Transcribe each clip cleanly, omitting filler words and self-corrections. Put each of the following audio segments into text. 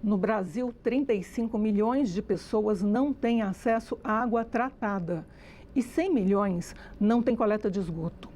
No Brasil, 35 milhões de pessoas não têm acesso à água tratada e 100 milhões não têm coleta de esgoto.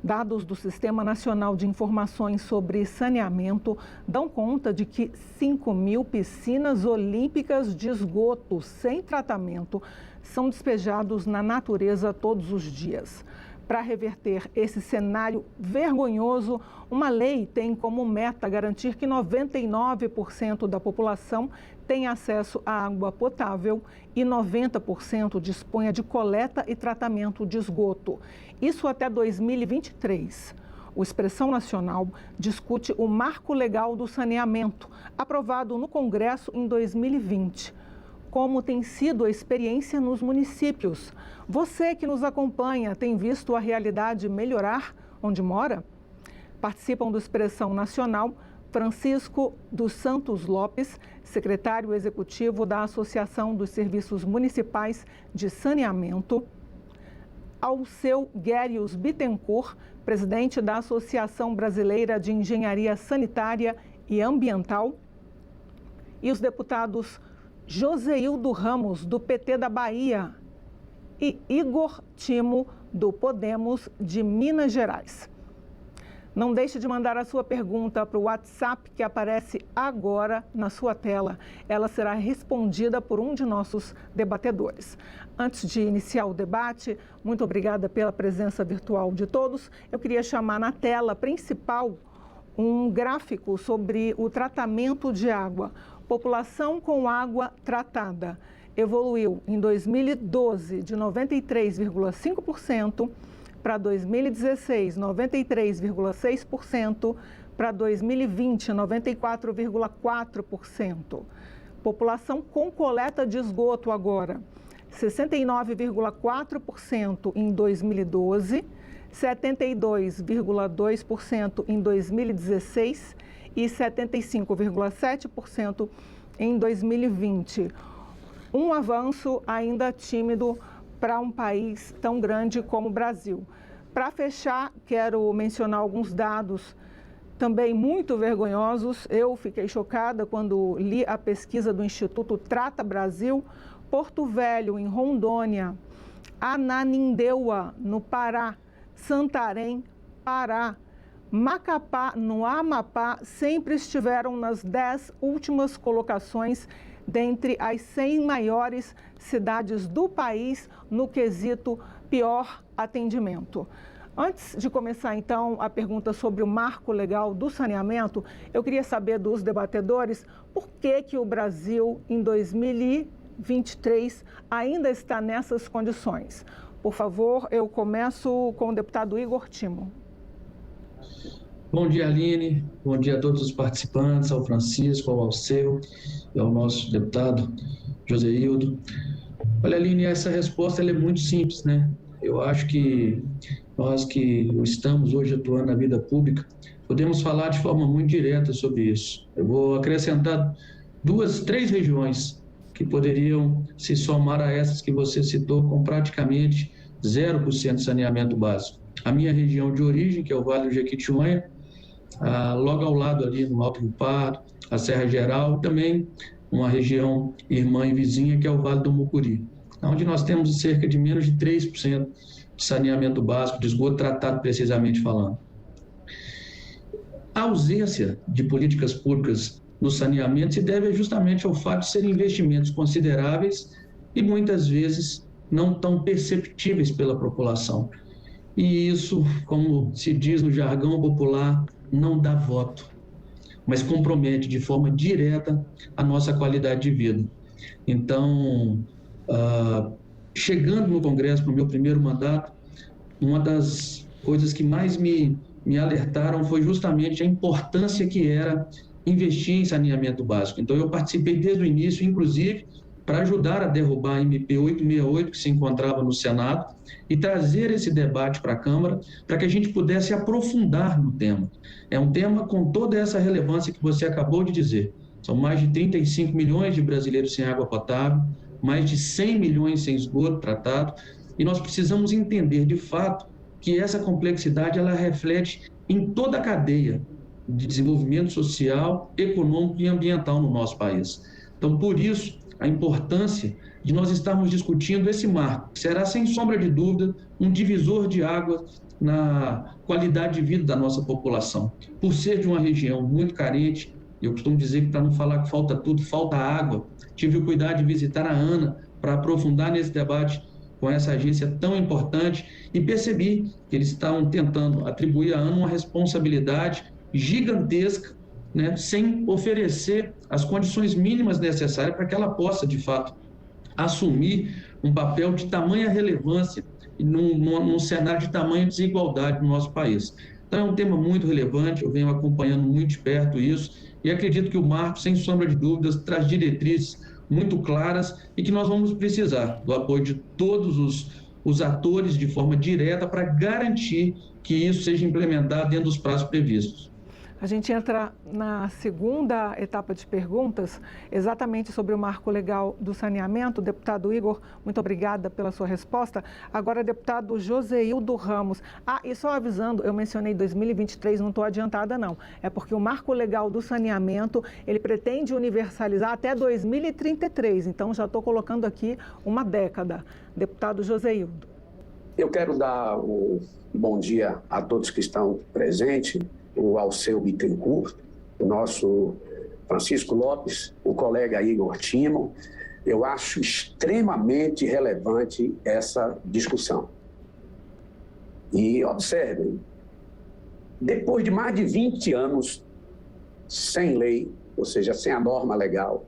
Dados do Sistema Nacional de Informações sobre Saneamento dão conta de que 5 mil piscinas olímpicas de esgoto sem tratamento são despejados na natureza todos os dias. Para reverter esse cenário vergonhoso, uma lei tem como meta garantir que 99% da população tenha acesso à água potável e 90% disponha de coleta e tratamento de esgoto. Isso até 2023. O Expressão Nacional discute o Marco Legal do Saneamento, aprovado no Congresso em 2020. Como tem sido a experiência nos municípios? Você que nos acompanha tem visto a realidade melhorar onde mora? Participam do Expressão Nacional Francisco dos Santos Lopes, secretário executivo da Associação dos Serviços Municipais de Saneamento, Alceu Guérius Bittencourt, presidente da Associação Brasileira de Engenharia Sanitária e Ambiental, e os deputados Joseildo Ramos, do PT da Bahia, e Igor Timo, do Podemos de Minas Gerais. Não deixe de mandar a sua pergunta para o WhatsApp que aparece agora na sua tela. Ela será respondida por um de nossos debatedores. Antes de iniciar o debate, muito obrigada pela presença virtual de todos. Eu queria chamar na tela principal um gráfico sobre o tratamento de água. População com água tratada evoluiu em 2012 de 93,5% para 2016, 93,6%, para 2020, 94,4%. População com coleta de esgoto agora, 69,4% em 2012, 72,2% em 2016 e 75,7% em 2020. Um avanço ainda tímido para um país tão grande como o Brasil. Para fechar, quero mencionar alguns dados também muito vergonhosos. Eu fiquei chocada quando li a pesquisa do Instituto Trata Brasil. Porto Velho, em Rondônia, Ananindeua, no Pará, Santarém, Pará, Macapá, no Amapá, sempre estiveram nas 10 últimas colocações dentre as 100 maiores cidades do país no quesito pior atendimento. Antes de começar, então, a pergunta sobre o marco legal do saneamento, eu queria saber dos debatedores por que o Brasil, em 2023, ainda está nessas condições. Por favor, eu começo com o deputado Igor Timo. Bom dia, Aline. Bom dia a todos os participantes, ao Francisco, ao Alceu e ao nosso deputado Joseildo. Olha, Aline, essa resposta ela é muito simples, né? Eu acho que nós que estamos hoje atuando na vida pública, podemos falar de forma muito direta sobre isso. Eu vou acrescentar três regiões que poderiam se somar a essas que você citou com praticamente 0% de saneamento básico. A minha região de origem, que é o Vale do Jequitinhonha, logo ao lado ali no Alto do Pardo, a Serra Geral, também uma região irmã e vizinha, que é o Vale do Mucuri, onde nós temos cerca de menos de 3% de saneamento básico, de esgoto tratado precisamente falando. A ausência de políticas públicas no saneamento se deve justamente ao fato de serem investimentos consideráveis e muitas vezes não tão perceptíveis pela população. E isso, como se diz no jargão popular, não dá voto, mas compromete de forma direta a nossa qualidade de vida. Então, chegando no Congresso para o meu primeiro mandato, uma das coisas que mais me alertaram foi justamente a importância que era investir em saneamento básico. Então, eu participei desde o início, inclusive, para ajudar a derrubar a MP 868, que se encontrava no Senado, e trazer esse debate para a Câmara, para que a gente pudesse aprofundar no tema. É um tema com toda essa relevância que você acabou de dizer. São mais de 35 milhões de brasileiros sem água potável, mais de 100 milhões sem esgoto tratado, e nós precisamos entender, de fato, que essa complexidade ela reflete em toda a cadeia de desenvolvimento social, econômico e ambiental no nosso país. Então, por isso, a importância de nós estarmos discutindo esse marco, que será, sem sombra de dúvida, um divisor de águas na qualidade de vida da nossa população. Por ser de uma região muito carente, eu costumo dizer que, para não falar que falta tudo, falta água. Tive o cuidado de visitar a ANA para aprofundar nesse debate com essa agência tão importante e percebi que eles estão tentando atribuir à ANA uma responsabilidade gigantesca, né, sem oferecer as condições mínimas necessárias para que ela possa, de fato, assumir um papel de tamanha relevância num cenário de tamanha desigualdade no nosso país. Então, é um tema muito relevante, eu venho acompanhando muito de perto isso, e acredito que o marco, sem sombra de dúvidas, traz diretrizes muito claras e que nós vamos precisar do apoio de todos os atores de forma direta para garantir que isso seja implementado dentro dos prazos previstos. A gente entra na segunda etapa de perguntas, exatamente sobre o marco legal do saneamento. Deputado Igor, muito obrigada pela sua resposta. Agora, deputado Joseildo Ramos. E só avisando, eu mencionei 2023, não estou adiantada não. É porque o marco legal do saneamento, ele pretende universalizar até 2033. Então, já estou colocando aqui uma década. Deputado Joseildo. Eu quero dar um bom dia a todos que estão presentes. O Alceu Bittencourt, o nosso Francisco Lopes, o colega Igor Timo. Eu acho extremamente relevante essa discussão. E observem, depois de mais de 20 anos sem lei, ou seja, sem a norma legal,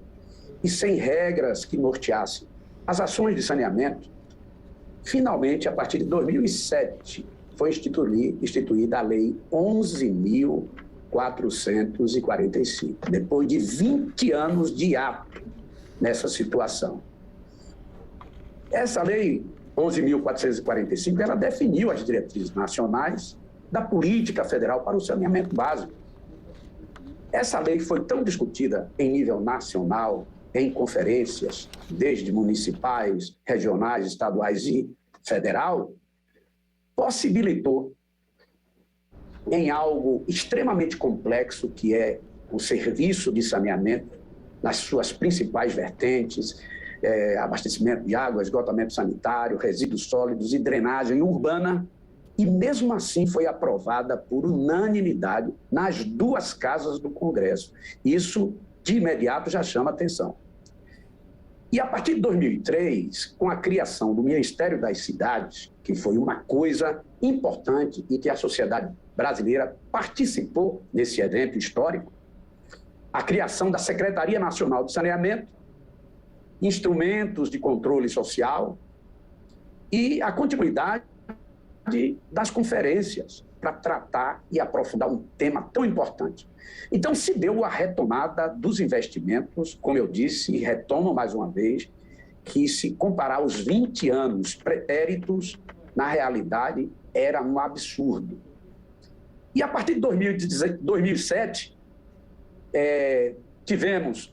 e sem regras que norteassem as ações de saneamento, finalmente, a partir de 2007, foi instituída a Lei 11.445, depois de 20 anos de ato nessa situação. Essa Lei 11.445, ela definiu as diretrizes nacionais da política federal para o saneamento básico. Essa lei foi tão discutida em nível nacional, em conferências, desde municipais, regionais, estaduais e federal, possibilitou, em algo extremamente complexo, que é o serviço de saneamento, nas suas principais vertentes, abastecimento de água, esgotamento sanitário, resíduos sólidos e drenagem urbana, e mesmo assim foi aprovada por unanimidade nas duas casas do Congresso. Isso, de imediato, já chama atenção. E a partir de 2003, com a criação do Ministério das Cidades, que foi uma coisa importante e que a sociedade brasileira participou nesse evento histórico, a criação da Secretaria Nacional de Saneamento, instrumentos de controle social e a continuidade das conferências para tratar e aprofundar um tema tão importante. Então, se deu a retomada dos investimentos, como eu disse, e retomo mais uma vez, que se comparar os 20 anos pretéritos, na realidade, era um absurdo. E a partir de 2007, tivemos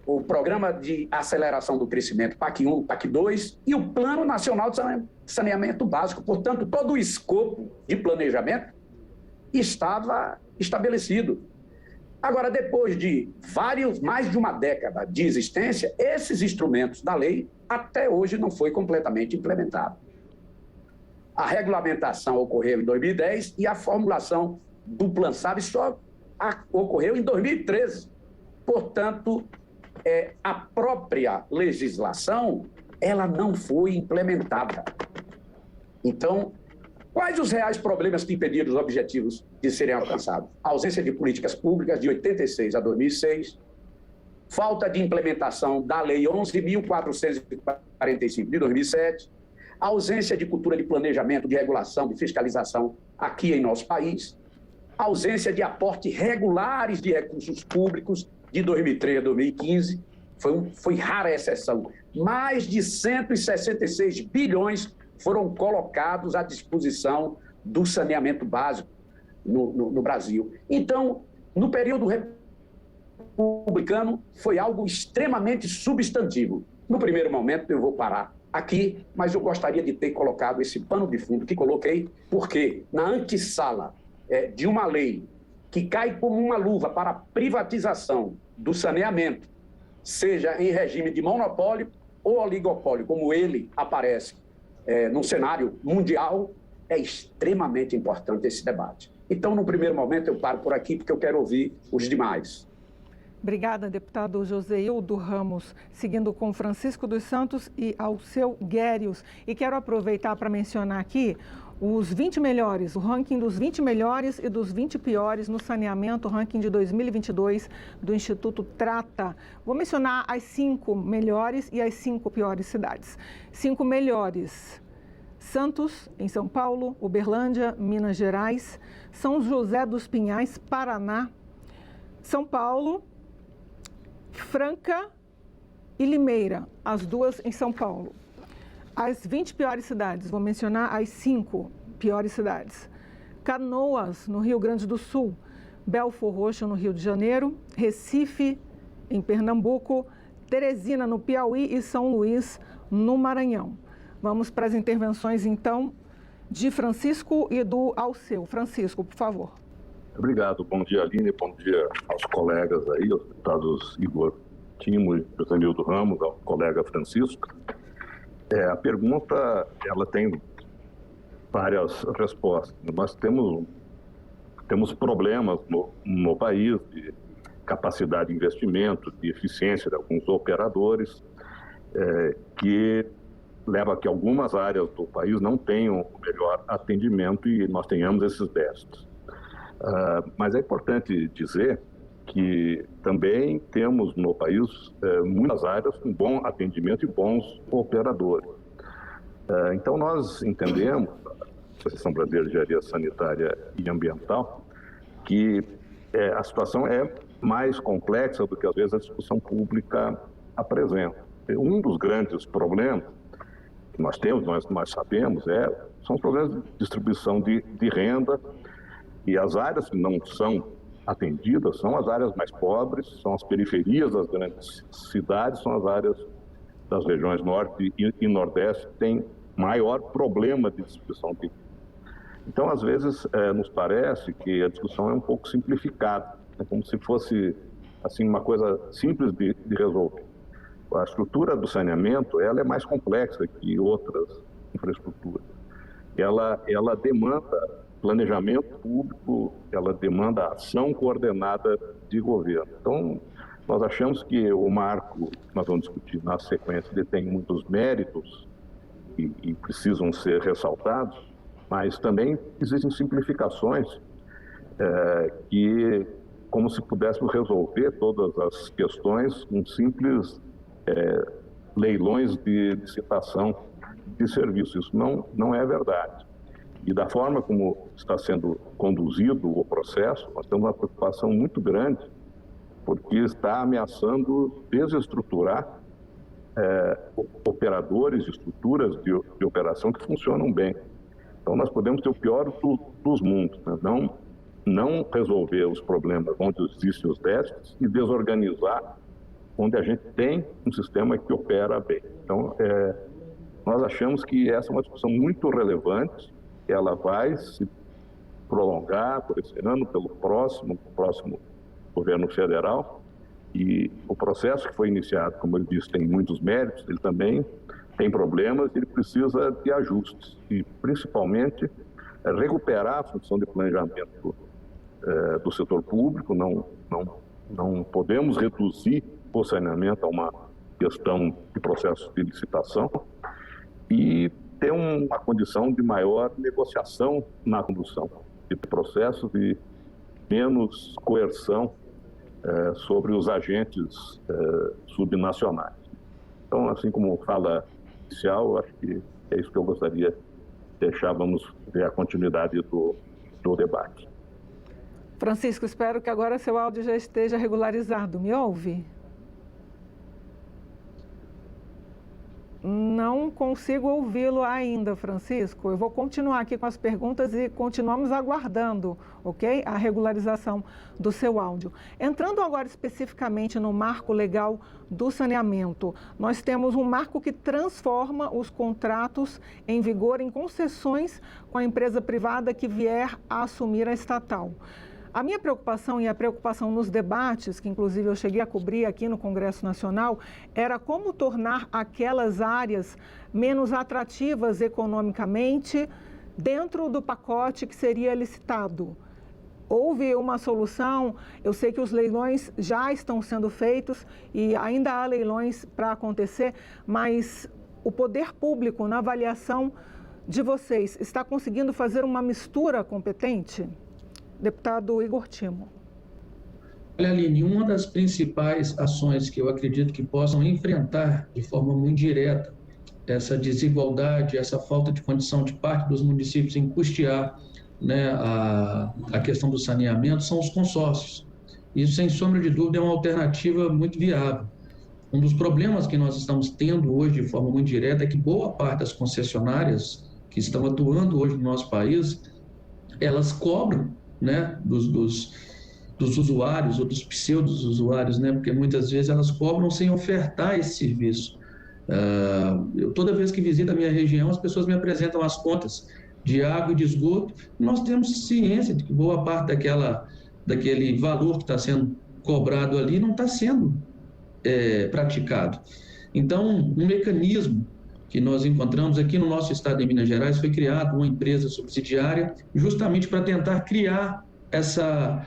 o Programa de Aceleração do Crescimento, PAC 1, PAC 2, e o Plano Nacional de Saneamento Básico. Portanto, todo o escopo de planejamento estava estabelecido. Agora, depois de mais de uma década de existência, esses instrumentos da lei até hoje não foi completamente implementado. A regulamentação ocorreu em 2010 e a formulação do Plano SAB só ocorreu em 2013. Portanto, a própria legislação, ela não foi implementada. Então, quais os reais problemas que impediram os objetivos de serem alcançados? A ausência de políticas públicas de 86 a 2006, falta de implementação da Lei 11.445 de 2007, a ausência de cultura de planejamento, de regulação, de fiscalização aqui em nosso país, a ausência de aporte regulares de recursos públicos de 2003 a 2015, foi rara a exceção. Mais de 166 bilhões foram colocados à disposição do saneamento básico no Brasil. Então, no período republicano, foi algo extremamente substantivo. No primeiro momento, eu vou parar aqui, mas eu gostaria de ter colocado esse pano de fundo que coloquei, porque na antessala de uma lei que cai como uma luva para a privatização do saneamento, seja em regime de monopólio ou oligopólio, como ele aparece no cenário mundial, é extremamente importante esse debate. Então, no primeiro momento, eu paro por aqui, porque eu quero ouvir os demais. Obrigada, deputado Joseildo Ramos. Seguindo com Francisco dos Santos e Alceu Guérios. E quero aproveitar para mencionar aqui os 20 melhores, o ranking dos 20 melhores e dos 20 piores no saneamento, o ranking de 2022 do Instituto Trata. Vou mencionar as 5 melhores e as 5 piores cidades. 5 melhores: Santos, em São Paulo; Uberlândia, Minas Gerais; São José dos Pinhais, Paraná; São Paulo; Franca e Limeira, as duas em São Paulo. As 20 piores cidades, vou mencionar as 5 piores cidades: Canoas, no Rio Grande do Sul; Belfor Roxo, no Rio de Janeiro; Recife, em Pernambuco; Teresina, no Piauí; e São Luís, no Maranhão. Vamos para as intervenções, então, de Francisco e do Alceu. Francisco, por favor. Obrigado. Bom dia, Aline. Bom dia aos colegas aí, aos deputados Igor Timo e Joseildo Ramos, ao colega Francisco. A pergunta, ela tem várias respostas. Nós temos problemas no país de capacidade de investimento, de eficiência de alguns operadores, que leva a que algumas áreas do país não tenham o melhor atendimento e nós tenhamos esses déficits. Mas é importante dizer que também temos no país muitas áreas com bom atendimento e bons operadores. Então, nós entendemos, a Associação Brasileira de Engenharia Sanitária e Ambiental, que a situação é mais complexa do que, às vezes, a discussão pública apresenta. Um dos grandes problemas que nós temos, nós sabemos, são os problemas de distribuição de renda, e as áreas que não são atendidas são as áreas mais pobres, são as periferias das grandes cidades, são as áreas das regiões norte e nordeste que têm maior problema de distribuição de renda. Então, às vezes, nos parece que a discussão é um pouco simplificada, é como se fosse assim, uma coisa simples de resolver. A estrutura do saneamento, ela é mais complexa que outras infraestruturas. Ela demanda planejamento público, ela demanda ação coordenada de governo. Então, nós achamos que o marco que nós vamos discutir na sequência, ele tem muitos méritos e precisam ser ressaltados, mas também existem simplificações que, como se pudéssemos resolver todas as questões com simples leilões de licitação de serviços. Isso não é verdade. E da forma como está sendo conduzido o processo, nós temos uma preocupação muito grande, porque está ameaçando desestruturar operadores, estruturas de operação que funcionam bem. Então, nós podemos ter o pior dos mundos, né? Não resolver os problemas onde existem os déficits e desorganizar onde a gente tem um sistema que opera bem. Então, nós achamos que essa é uma discussão muito relevante, ela vai se prolongar por esse ano, pelo próximo governo federal, e o processo que foi iniciado, como ele disse, tem muitos méritos, ele também tem problemas, ele precisa de ajustes, e principalmente recuperar a função de planejamento do setor público. Não podemos reduzir o saneamento a uma questão de processo de licitação e ter uma condição de maior negociação na condução de processo, de menos coerção sobre os agentes subnacionais. Então, assim como fala inicial, acho que é isso que eu gostaria de deixar. Vamos ver a continuidade do debate. Francisco, espero que agora seu áudio já esteja regularizado. Me ouve? Não consigo ouvi-lo ainda, Francisco. Eu vou continuar aqui com as perguntas e continuamos aguardando, ok? A regularização do seu áudio. Entrando agora especificamente no marco legal do saneamento, nós temos um marco que transforma os contratos em vigor em concessões com a empresa privada que vier a assumir a estatal. A minha preocupação e a preocupação nos debates, que inclusive eu cheguei a cobrir aqui no Congresso Nacional, era como tornar aquelas áreas menos atrativas economicamente dentro do pacote que seria licitado. Houve uma solução, eu sei que os leilões já estão sendo feitos e ainda há leilões para acontecer, mas o poder público, na avaliação de vocês, está conseguindo fazer uma mistura competente? Deputado Igor Timo. Olha, Aline, uma das principais ações que eu acredito que possam enfrentar de forma muito direta essa desigualdade, essa falta de condição de parte dos municípios em custear, né, a questão do saneamento são os consórcios. Isso, sem sombra de dúvida, é uma alternativa muito viável. Um dos problemas que nós estamos tendo hoje de forma muito direta é que boa parte das concessionárias que estão atuando hoje no nosso país, elas cobram, né, dos usuários ou dos pseudo-usuários, né, porque muitas vezes elas cobram sem ofertar esse serviço. Toda vez que visito a minha região, as pessoas me apresentam as contas de água e de esgoto. Nós temos ciência de que boa parte daquele valor que está sendo cobrado ali não está sendo praticado. Então, um mecanismo que nós encontramos aqui no nosso estado de Minas Gerais foi criado uma empresa subsidiária justamente para tentar criar essa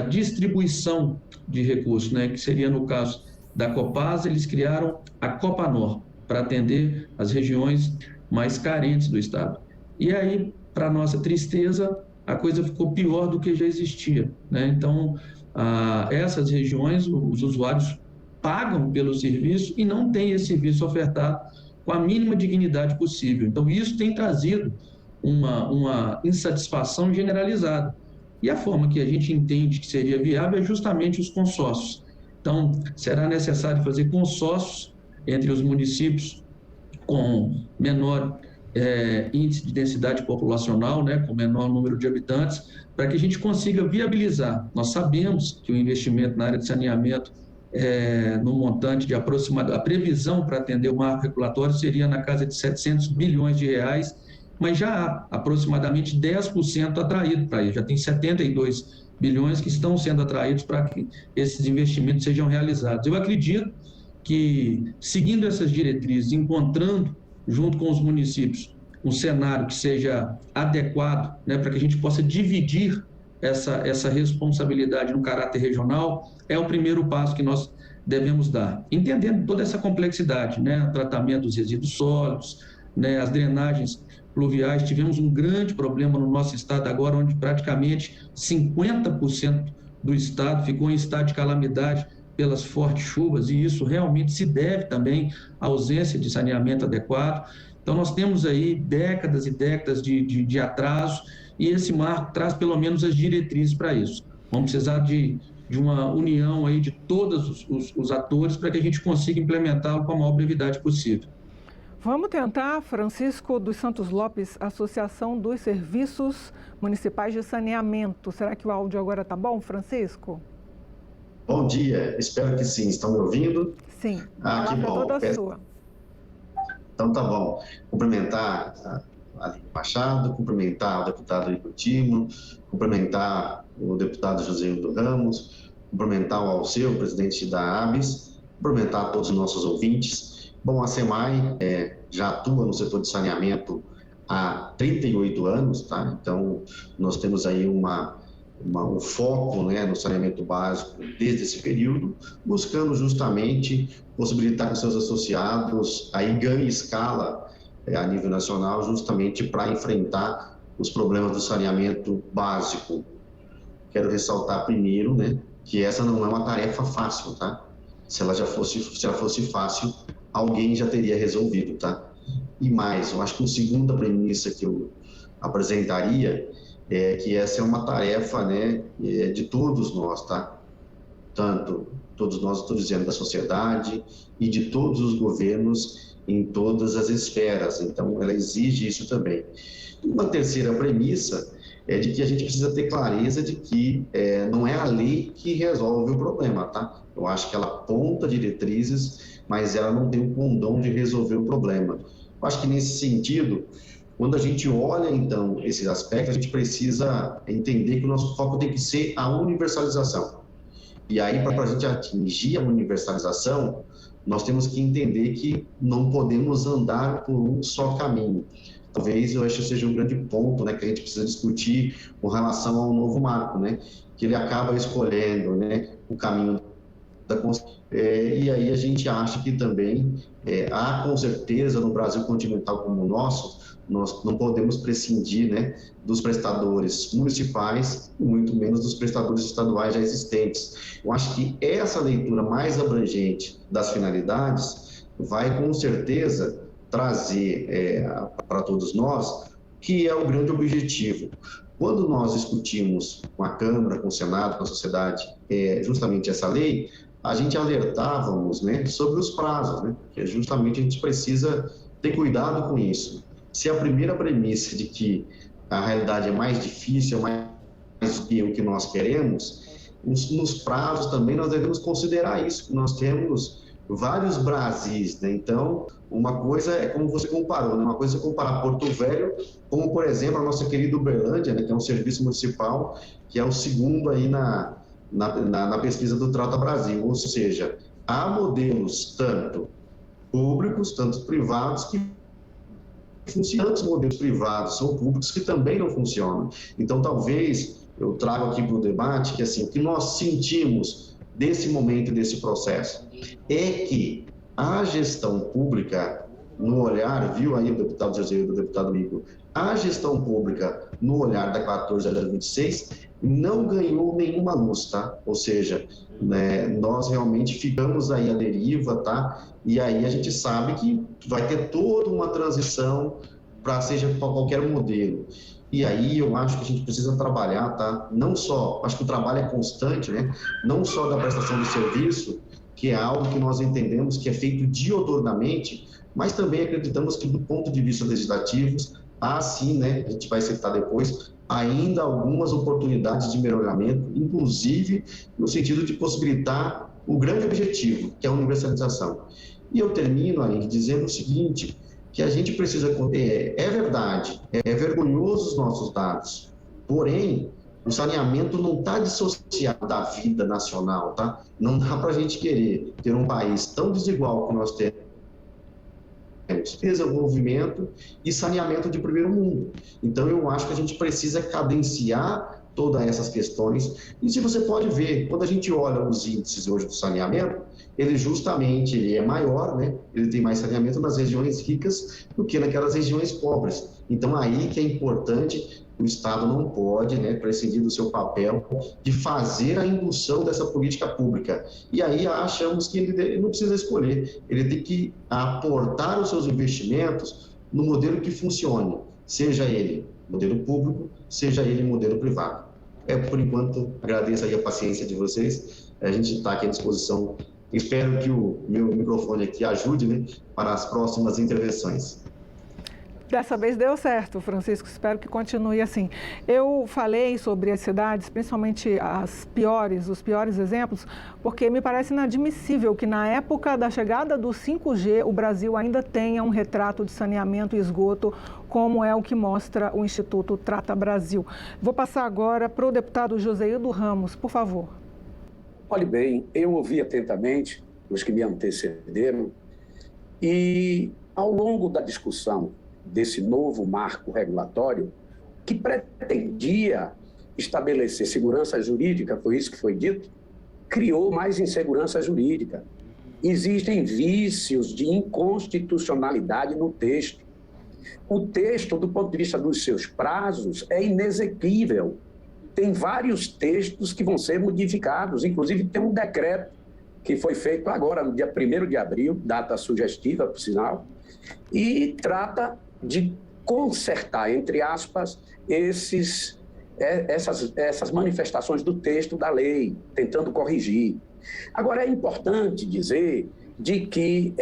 distribuição de recursos, né, que seria no caso da Copasa, eles criaram a Copanor para atender as regiões mais carentes do estado. E aí, para nossa tristeza, a coisa ficou pior do que já existia, né? Então, essas regiões, os usuários pagam pelo serviço e não têm esse serviço ofertado com a mínima dignidade possível. Então, isso tem trazido uma insatisfação generalizada. E a forma que a gente entende que seria viável é justamente os consórcios. Então, será necessário fazer consórcios entre os municípios com menor índice de densidade populacional, né, com menor número de habitantes, para que a gente consiga viabilizar. Nós sabemos que o investimento na área de saneamento no montante de aproximadamente, a previsão para atender o marco regulatório seria na casa de 700 bilhões de reais, mas já há aproximadamente 10% atraído para isso, já tem 72 bilhões que estão sendo atraídos para que esses investimentos sejam realizados. Eu acredito que, seguindo essas diretrizes, encontrando, junto com os municípios, um cenário que seja adequado, né, para que a gente possa dividir essa responsabilidade no caráter regional, é o primeiro passo que nós devemos dar. Entendendo toda essa complexidade, né, o tratamento dos resíduos sólidos, né, as drenagens pluviais. Tivemos um grande problema no nosso estado agora, onde praticamente 50% do estado ficou em estado de calamidade pelas fortes chuvas, e isso realmente se deve também à ausência de saneamento adequado. Então, nós temos aí décadas e décadas de atraso, e esse marco traz pelo menos as diretrizes para isso. Vamos precisar de uma união aí de todos os atores para que a gente consiga implementá-lo com a maior brevidade possível. Vamos tentar, Francisco dos Santos Lopes, Associação dos Serviços Municipais de Saneamento. Será que o áudio agora está bom, Francisco? Bom dia, espero que sim. Estão me ouvindo? Sim, que bom. Toda sua. Então tá bom. Cumprimentar a Aline Machado, cumprimentar o deputado Igor Timo, cumprimentar o deputado Joséildo Ramos, cumprimentar o Alceu, presidente da ABS, cumprimentar todos os nossos ouvintes. Bom, a SEMAI já atua no setor de saneamento há 38 anos, tá? Então, nós temos aí um foco, né, no saneamento básico desde esse período, buscando justamente possibilitar que seus associados aí ganhem escala a nível nacional, justamente para enfrentar os problemas do saneamento básico. Quero ressaltar primeiro, né, que essa não é uma tarefa fácil, tá? Se ela fosse fácil, alguém já teria resolvido, tá? E mais, eu acho que a segunda premissa que eu apresentaria é que essa é uma tarefa, né, de todos nós, tá? Tanto todos nós, estou dizendo, da sociedade e de todos os governos em todas as esferas. Então, ela exige isso também. Uma terceira premissa é de que a gente precisa ter clareza de que não é a lei que resolve o problema, tá? Eu acho que ela aponta diretrizes, mas ela não tem o condão de resolver o problema. Eu acho que, nesse sentido, Quando a gente olha, então, esses aspectos, a gente precisa entender que o nosso foco tem que ser a universalização. E aí, para a gente atingir a universalização, nós temos que entender que não podemos andar por um só caminho. Talvez eu acho que seja um grande ponto, né, que a gente precisa discutir com relação ao novo marco, né, que ele acaba escolhendo, né, o caminho da e aí a gente acha que também há, com certeza, no Brasil continental como o nosso, nós não podemos prescindir, né, dos prestadores municipais e muito menos dos prestadores estaduais já existentes. Eu acho que essa leitura mais abrangente das finalidades vai, com certeza, trazer para todos nós que é o grande objetivo. Quando nós discutimos com a Câmara, com o Senado, com a sociedade, justamente essa lei, a gente alertávamos, né, sobre os prazos, né, que justamente a gente precisa ter cuidado com isso. Se a primeira premissa de que a realidade é mais difícil, mais do que o que nós queremos, nos prazos também nós devemos considerar isso, que nós temos vários Brasis, né? Então, uma coisa é como você comparou, né? Uma coisa é comparar Porto Velho, como, por exemplo, a nossa querida Uberlândia, né, que é um serviço municipal, que é o segundo aí na pesquisa do Trata Brasil, ou seja, há modelos tanto públicos, tanto privados, que tantos modelos privados ou públicos que também não funcionam. Então, talvez eu trago aqui para o debate que, assim, o que nós sentimos desse momento, desse processo, é que a gestão pública, no olhar, viu aí o deputado José e o deputado Igor, a gestão pública, no olhar da 14.026, não ganhou nenhuma luz, tá? Ou seja, né, nós realmente ficamos aí à deriva, tá? E aí a gente sabe que vai ter toda uma transição para qualquer modelo. E aí eu acho que a gente precisa trabalhar, tá? Não só, acho que o trabalho é constante, né? Não só da prestação do serviço, que é algo que nós entendemos que é feito dioturnamente, mas também acreditamos que do ponto de vista legislativo, há sim, né? A gente vai citar depois, ainda algumas oportunidades de melhoramento, inclusive no sentido de possibilitar o grande objetivo, que é a universalização. E eu termino aí dizendo o seguinte, que a gente precisa... É verdade, é vergonhoso os nossos dados, porém, o saneamento não está dissociado da vida nacional, tá? Não dá para a gente querer ter um país tão desigual que nós temos, desenvolvimento e saneamento de primeiro mundo. Então, eu acho que a gente precisa cadenciar todas essas questões. E se você pode ver, quando a gente olha os índices hoje do saneamento, ele é maior, né? Ele tem mais saneamento nas regiões ricas do que naquelas regiões pobres. Então, aí que é importante, o Estado não pode, né, prescindir do seu papel de fazer a indução dessa política pública. E aí achamos que ele não precisa escolher, ele tem que aportar os seus investimentos no modelo que funcione, seja ele modelo público, seja ele modelo privado. Por enquanto, agradeço aí a paciência de vocês, a gente está aqui à disposição. Espero que o meu microfone aqui ajude, né, para as próximas intervenções. Dessa vez deu certo, Francisco, espero que continue assim. Eu falei sobre as cidades, principalmente os piores exemplos, porque me parece inadmissível que na época da chegada do 5G, o Brasil ainda tenha um retrato de saneamento e esgoto, como é o que mostra o Instituto Trata Brasil. Vou passar agora para o deputado Joséildo Ramos, por favor. Olhe bem, eu ouvi atentamente os que me antecederam e, ao longo da discussão desse novo marco regulatório, que pretendia estabelecer segurança jurídica, foi isso que foi dito, criou mais insegurança jurídica. Existem vícios de inconstitucionalidade no texto. O texto, do ponto de vista dos seus prazos, é inexequível. Tem vários textos que vão ser modificados, inclusive tem um decreto que foi feito agora, no dia 1º de abril, data sugestiva, por sinal, e trata de consertar, entre aspas, essas manifestações do texto da lei, tentando corrigir. Agora, é importante dizer de que,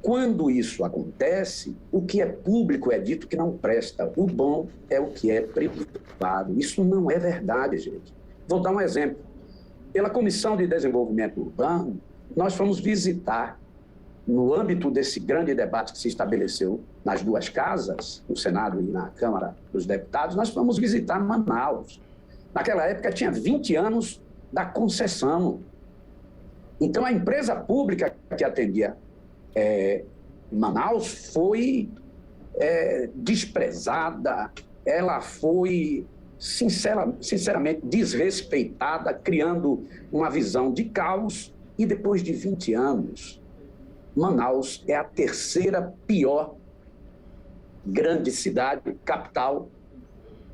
quando isso acontece, o que é público é dito que não presta, o bom é o que é privado. Isso não é verdade, gente. Vou dar um exemplo. Pela Comissão de Desenvolvimento Urbano, nós fomos visitar no âmbito desse grande debate que se estabeleceu nas duas casas, no Senado e na Câmara dos Deputados, nós fomos visitar Manaus. Naquela época tinha 20 anos da concessão. Então a empresa pública que atendia Manaus foi desprezada, ela foi sinceramente desrespeitada, criando uma visão de caos, e depois de 20 anos, Manaus é a terceira pior grande cidade, capital,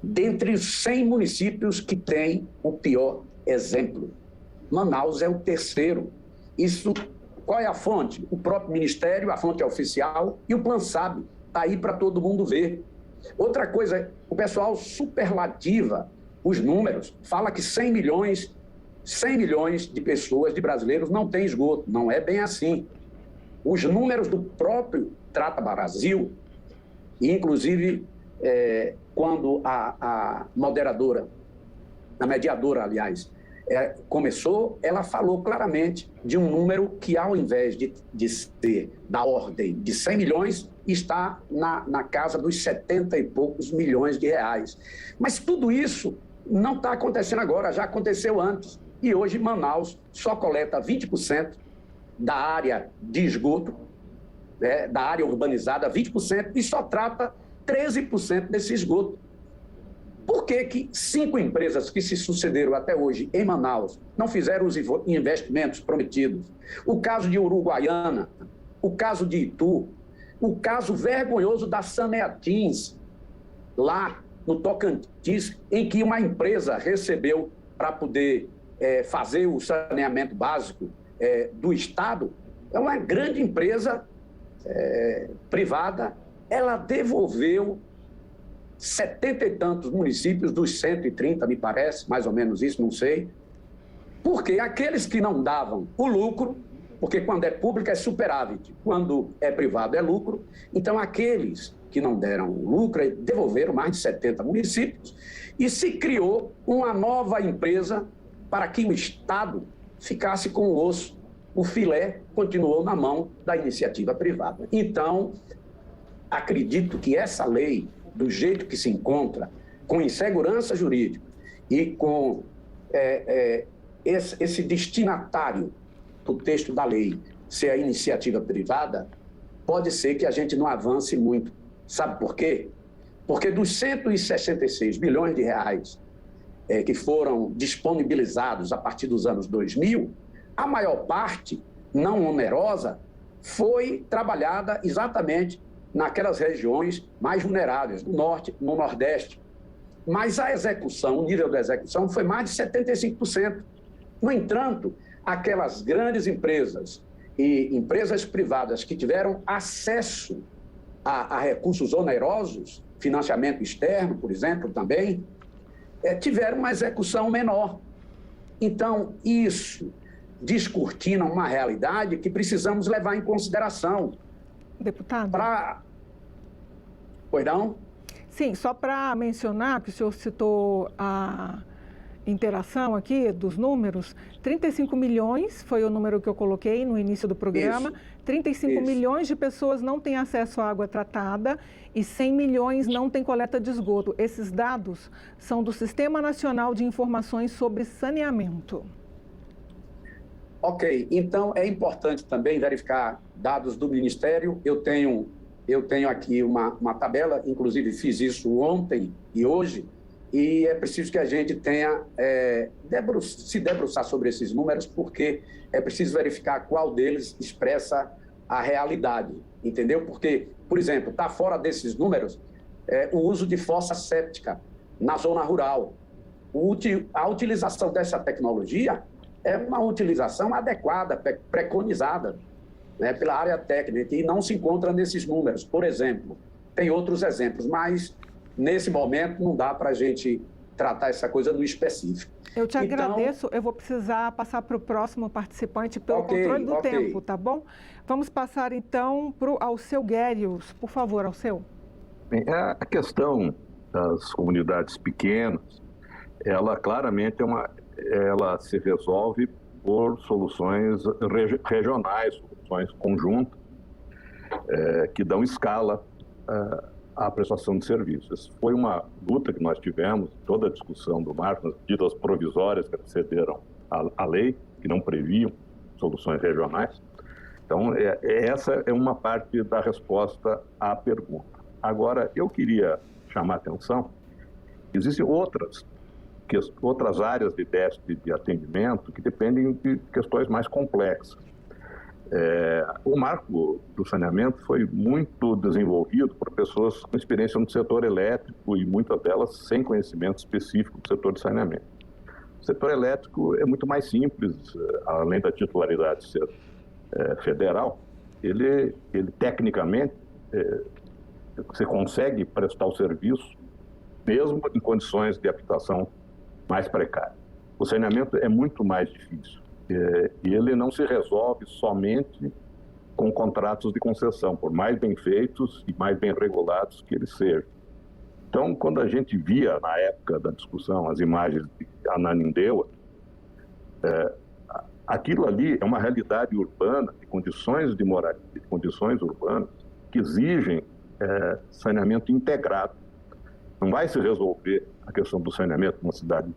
dentre os 100 municípios que tem o pior exemplo. Manaus é o terceiro. Isso, qual é a fonte? O próprio Ministério, a fonte é oficial, e o PlanSab está aí para todo mundo ver. Outra coisa, o pessoal superlativa os números, fala que 100 milhões de pessoas, de brasileiros, não têm esgoto. Não é bem assim. Os números do próprio Trata Brasil, e inclusive quando a moderadora, a mediadora, aliás, começou, ela falou claramente de um número que, ao invés de ser da ordem de 100 milhões, está na casa dos 70 e poucos milhões de reais. Mas tudo isso não está acontecendo agora, já aconteceu antes. E hoje Manaus só coleta 20% da área de esgoto, da área urbanizada, 20%, e só trata 13% desse esgoto. Por que 5 empresas que se sucederam até hoje em Manaus não fizeram os investimentos prometidos? O caso de Uruguaiana, o caso de Itu, o caso vergonhoso da Saneatins, lá no Tocantins, em que uma empresa recebeu para poder fazer o saneamento básico do Estado, é uma grande empresa privada, ela devolveu 70 e tantos municípios, dos 130, me parece, mais ou menos isso, não sei, porque aqueles que não davam o lucro, porque quando é público é superávit, quando é privado é lucro, então aqueles que não deram lucro devolveram mais de 70 municípios e se criou uma nova empresa para que o Estado ficasse com o osso. O filé continuou na mão da iniciativa privada. Então, acredito que essa lei, do jeito que se encontra, com insegurança jurídica e com esse destinatário do texto da lei ser a iniciativa privada, pode ser que a gente não avance muito. Sabe por quê? Porque dos 166 bilhões de reais que foram disponibilizados a partir dos anos 2000, a maior parte, não onerosa, foi trabalhada exatamente naquelas regiões mais vulneráveis, do Norte, no Nordeste. Mas a execução, o nível da execução foi mais de 75%. No entanto, aquelas grandes empresas e empresas privadas que tiveram acesso a recursos onerosos, financiamento externo, por exemplo, também, tiveram uma execução menor. Então, isso descortina uma realidade que precisamos levar em consideração. Deputado? Pois não? Sim, só para mencionar que o senhor citou a interação aqui dos números, 35 milhões foi o número que eu coloquei no início do programa. Isso. 35 milhões de pessoas não têm acesso à água tratada e 100 milhões não têm coleta de esgoto. Esses dados são do Sistema Nacional de Informações sobre Saneamento. Ok, então é importante também verificar dados do Ministério. Eu tenho aqui uma tabela, inclusive fiz isso ontem e hoje, e é preciso que a gente tenha, se debruçar sobre esses números, porque é preciso verificar qual deles expressa a realidade, entendeu? Porque, por exemplo, está fora desses números o uso de fossa séptica na zona rural. A utilização dessa tecnologia é uma utilização adequada, preconizada, né, pela área técnica, e não se encontra nesses números. Por exemplo, tem outros exemplos, mas nesse momento não dá para a gente tratar essa coisa no específico. Eu te agradeço, eu vou precisar passar para o próximo participante pelo controle do tempo, tá bom? Vamos passar então para o Alceu Guérios. Por favor, Alceu. Bem, a questão das comunidades pequenas, ela claramente ela se resolve por soluções regionais, soluções conjuntas, que dão escala à prestação de serviços. Essa foi uma luta que nós tivemos, toda a discussão do marco, nas medidas provisórias que antecederam a lei, que não previam soluções regionais. Então, essa é uma parte da resposta à pergunta. Agora, eu queria chamar a atenção, existem outras áreas de déficit de atendimento que dependem de questões mais complexas. O marco do saneamento foi muito desenvolvido por pessoas com experiência no setor elétrico e muitas delas sem conhecimento específico do setor de saneamento. O setor elétrico é muito mais simples, além da titularidade ser federal, ele tecnicamente, você consegue prestar o serviço mesmo em condições de habitação mais precárias. O saneamento é muito mais difícil e ele não se resolve somente com contratos de concessão, por mais bem feitos e mais bem regulados que eles sejam. Então, quando a gente via, na época da discussão, as imagens de Ananindeua, aquilo ali é uma realidade urbana, de condições de moradia, de condições urbanas, que exigem saneamento integrado. Não vai se resolver a questão do saneamento numa cidade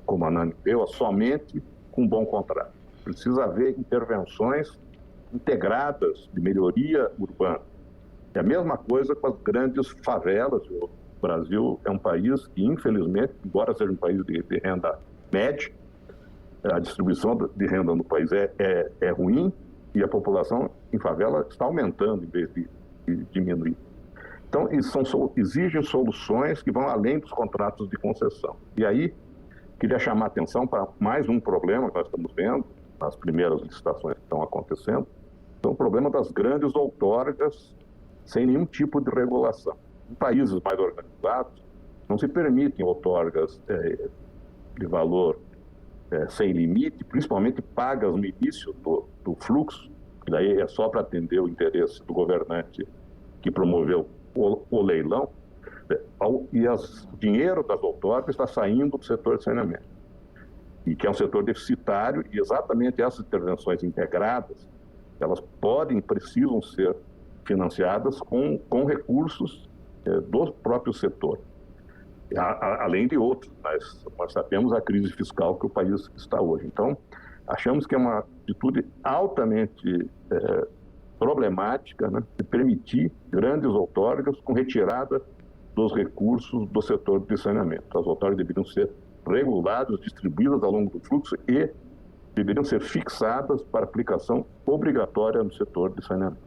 como Ananindeua somente com um bom contrato. Precisa haver intervenções integradas de melhoria urbana. É a mesma coisa com as grandes favelas. O Brasil é um país que, infelizmente, embora seja um país de renda média, a distribuição de renda no país é ruim e a população em favela está aumentando em vez de diminuir. Então, exigem soluções que vão além dos contratos de concessão. E aí, queria chamar a atenção para mais um problema que nós estamos vendo, nas primeiras licitações que estão acontecendo, é o problema das grandes outorgas sem nenhum tipo de regulação. Em países mais organizados, não se permitem outorgas de valor sem limite, principalmente pagas no início do fluxo, que daí é só para atender o interesse do governante que promoveu o leilão, e o dinheiro das outorgas está saindo do setor de saneamento, e que é um setor deficitário, e exatamente essas intervenções integradas, elas precisam ser financiadas com recursos do próprio setor, além de outros. Nós sabemos a crise fiscal que o país está hoje. Então, achamos que é uma atitude altamente problemática, né, de permitir grandes outorgas com retirada dos recursos do setor de saneamento. As outorgas deveriam ser reguladas, distribuídas ao longo do fluxo e deveriam ser fixadas para aplicação obrigatória no setor de saneamento.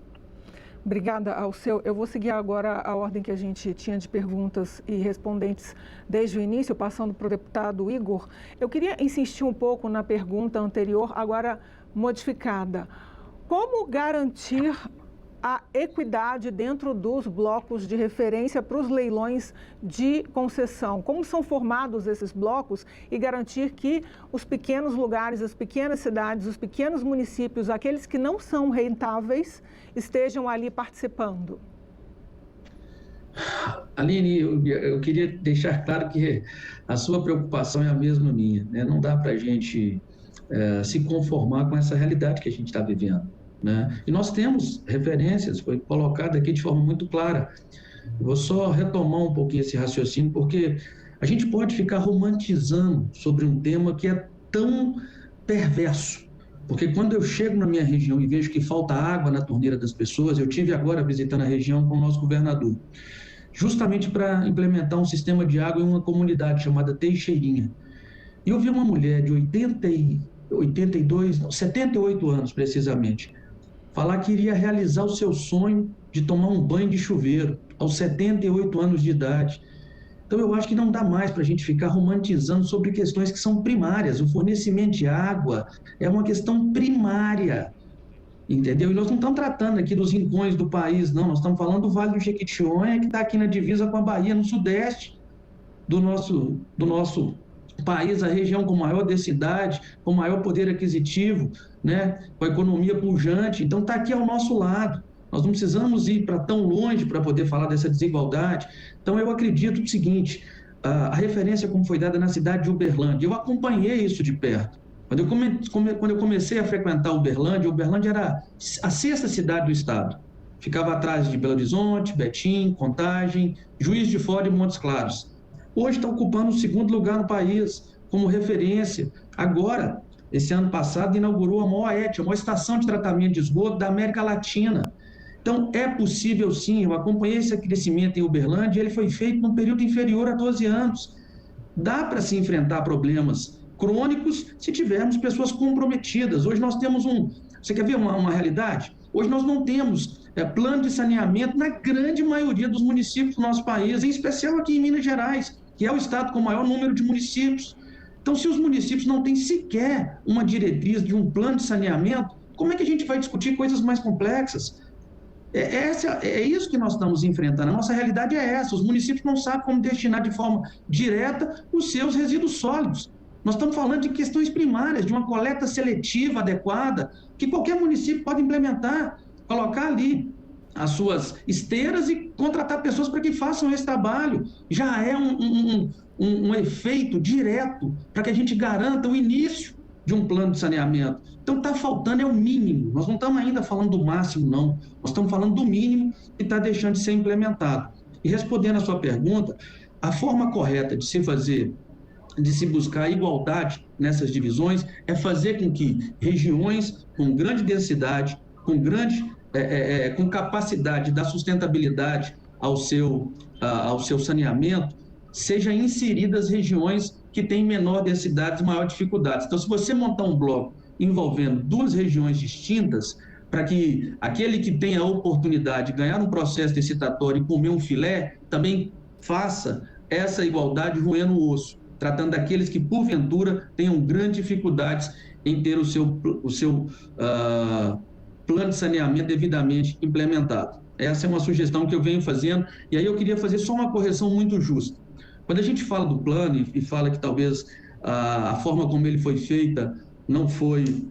Obrigada, Alceu. Eu vou seguir agora a ordem que a gente tinha de perguntas e respondentes desde o início, passando para o deputado Igor. Eu queria insistir um pouco na pergunta anterior, agora modificada. Como garantir a equidade dentro dos blocos de referência para os leilões de concessão? Como são formados esses blocos e garantir que os pequenos lugares, as pequenas cidades, os pequenos municípios, aqueles que não são rentáveis, estejam ali participando? Aline, eu queria deixar claro que a sua preocupação é a mesma minha, né? Não dá para a gente se conformar com essa realidade que a gente está vivendo, né? E nós temos referências, foi colocado aqui de forma muito clara. Eu vou só retomar um pouquinho esse raciocínio, porque a gente pode ficar romantizando sobre um tema que é tão perverso. Porque quando eu chego na minha região e vejo que falta água na torneira das pessoas, eu tive agora visitando a região com o nosso governador, justamente para implementar um sistema de água em uma comunidade chamada Teixeirinha. E eu vi uma mulher de 78 anos, precisamente, falar que iria realizar o seu sonho de tomar um banho de chuveiro aos 78 anos de idade. Então, eu acho que não dá mais para a gente ficar romantizando sobre questões que são primárias. O fornecimento de água é uma questão primária, entendeu? E nós não estamos tratando aqui dos rincões do país, não. Nós estamos falando do Vale do Jequitinhonha, que está aqui na divisa com a Bahia, no sudeste do nosso país, a região com maior densidade, com maior poder aquisitivo, né? Com a economia pujante. Então, está aqui ao nosso lado. Nós não precisamos ir para tão longe para poder falar dessa desigualdade. Então, eu acredito o seguinte, a referência como foi dada na cidade de Uberlândia, eu acompanhei isso de perto. Quando eu comecei a frequentar Uberlândia era a 6ª cidade do estado. ficava atrás de Belo Horizonte, Betim, Contagem, Juiz de Fora e Montes Claros. Hoje está ocupando o segundo lugar no país, como referência. Agora, esse ano passado, inaugurou a maior ET, a maior estação de tratamento de esgoto da América Latina. Então, é possível sim, eu acompanhei esse crescimento em Uberlândia, ele foi feito num período inferior a 12 anos. Dá para se enfrentar problemas crônicos se tivermos pessoas comprometidas. Hoje nós temos você quer ver uma realidade? Hoje nós não temos plano de saneamento na grande maioria dos municípios do nosso país, em especial aqui em Minas Gerais, que é o estado com o maior número de municípios. Então, se os municípios não têm sequer uma diretriz de um plano de saneamento, como é que a gente vai discutir coisas mais complexas? É isso que nós estamos enfrentando. A nossa realidade é essa. Os municípios não sabem como destinar de forma direta os seus resíduos sólidos. Nós estamos falando de questões primárias, de uma coleta seletiva adequada, que qualquer município pode implementar, colocar ali as suas esteiras e contratar pessoas para que façam esse trabalho. Já é um efeito direto para que a gente garanta o início de um plano de saneamento. Então, está faltando, é o mínimo. Nós não estamos ainda falando do máximo, não. Nós estamos falando do mínimo que está deixando de ser implementado. E respondendo a sua pergunta, a forma correta de se buscar a igualdade nessas divisões é fazer com que regiões com grande densidade, com capacidade da sustentabilidade ao seu saneamento, sejam inseridas regiões que têm menor densidade e maior dificuldade. Então, se você montar um bloco envolvendo duas regiões distintas, para que aquele que tem a oportunidade de ganhar um processo licitatório e comer um filé, também faça essa igualdade roendo o osso, tratando daqueles que, porventura, tenham grandes dificuldades em ter o seu plano de saneamento devidamente implementado. Essa é uma sugestão que eu venho fazendo, e aí eu queria fazer só uma correção muito justa. Quando a gente fala do plano e fala que talvez a forma como ele foi feita não foi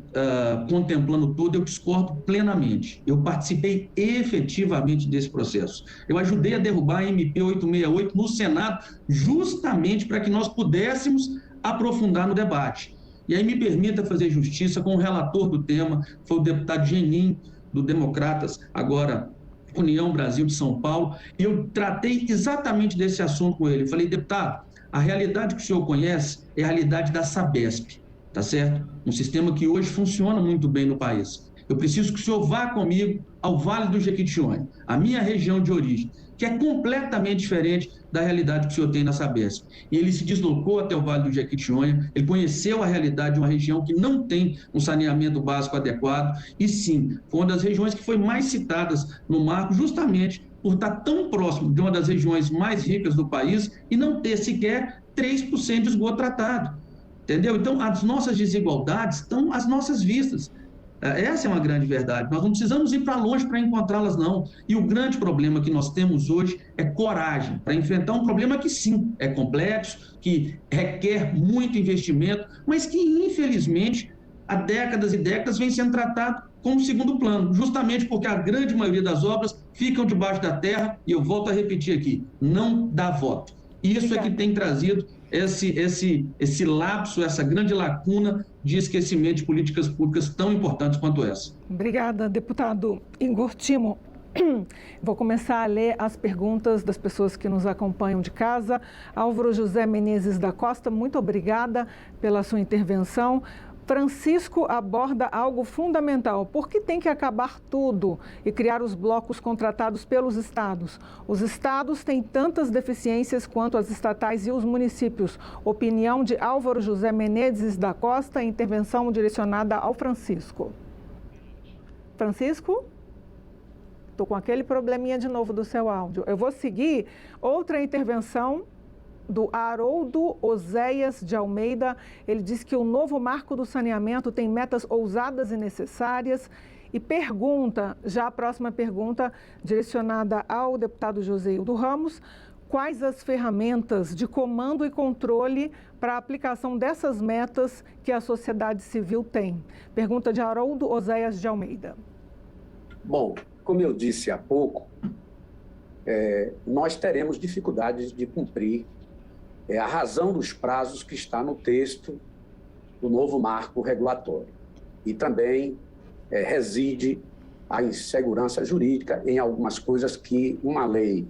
contemplando tudo, eu discordo plenamente. Eu participei efetivamente desse processo. Eu ajudei a derrubar a MP 868 no Senado, justamente para que nós pudéssemos aprofundar no debate. E aí me permita fazer justiça com o relator do tema, foi o deputado Genin, do Democratas, agora União Brasil de São Paulo, e eu tratei exatamente desse assunto com ele. Falei, deputado, a realidade que o senhor conhece é a realidade da Sabesp, tá certo? Um sistema que hoje funciona muito bem no país. Eu preciso que o senhor vá comigo ao Vale do Jequitinhonha, a minha região de origem, que é completamente diferente da realidade que o senhor tem na Sabesp. E ele se deslocou até o Vale do Jequitinhonha, ele conheceu a realidade de uma região que não tem um saneamento básico adequado, e sim, foi uma das regiões que foi mais citadas no marco, justamente por estar tão próximo de uma das regiões mais ricas do país e não ter sequer 3% de esgoto tratado. Entendeu? Então, as nossas desigualdades estão às nossas vistas. Essa é uma grande verdade. Nós não precisamos ir para longe para encontrá-las, não. E o grande problema que nós temos hoje é coragem para enfrentar um problema que, sim, é complexo, que requer muito investimento, mas que, infelizmente, há décadas e décadas vem sendo tratado como segundo plano, justamente porque a grande maioria das obras ficam debaixo da terra, e eu volto a repetir aqui, não dá voto. Isso é que tem trazido esse lapso, essa grande lacuna de esquecimento de políticas públicas tão importantes quanto essa. Obrigada, deputado Igor Timo. Vou começar a ler as perguntas das pessoas que nos acompanham de casa. Álvaro José Menezes da Costa, muito obrigada pela sua intervenção. Francisco aborda algo fundamental. Por que tem que acabar tudo e criar os blocos contratados pelos estados? Os estados têm tantas deficiências quanto as estatais e os municípios. Opinião de Álvaro José Menezes da Costa, intervenção direcionada ao Francisco. Francisco? Estou com aquele probleminha de novo do seu áudio. Eu vou seguir outra intervenção do Haroldo Oséias de Almeida. Ele diz que o novo marco do saneamento tem metas ousadas e necessárias e pergunta, já a próxima pergunta direcionada ao deputado Joséildo Ramos, quais as ferramentas de comando e controle para a aplicação dessas metas que a sociedade civil tem? Pergunta de Haroldo Oséias de Almeida. Bom, como eu disse há pouco, nós teremos dificuldades de cumprir a razão dos prazos que está no texto do novo marco regulatório. E também reside a insegurança jurídica em algumas coisas que uma lei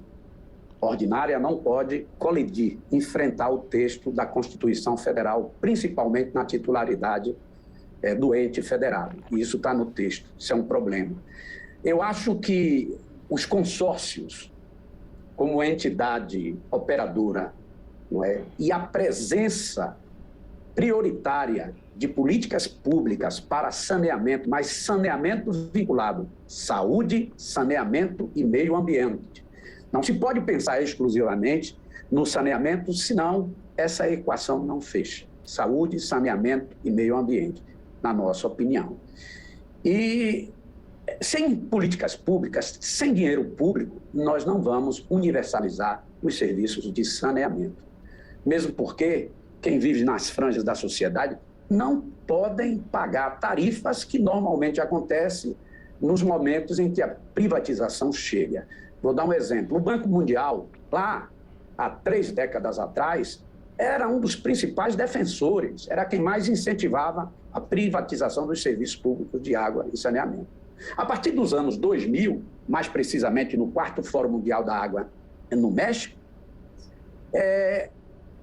ordinária não pode colidir, enfrentar o texto da Constituição Federal, principalmente na titularidade do ente federado. E isso está no texto, isso é um problema. Eu acho que os consórcios, como entidade operadora, não é? E a presença prioritária de políticas públicas para saneamento, mas saneamento vinculado saúde, saneamento e meio ambiente. Não se pode pensar exclusivamente no saneamento, senão essa equação não fecha. Saúde, saneamento e meio ambiente, na nossa opinião. E sem políticas públicas, sem dinheiro público, nós não vamos universalizar os serviços de saneamento. Mesmo porque quem vive nas franjas da sociedade não podem pagar tarifas que normalmente acontecem nos momentos em que a privatização chega. Vou dar um exemplo. O Banco Mundial, lá há 3 décadas atrás, era um dos principais defensores, era quem mais incentivava a privatização dos serviços públicos de água e saneamento. A partir dos anos 2000, mais precisamente no 4º Fórum Mundial da Água no México,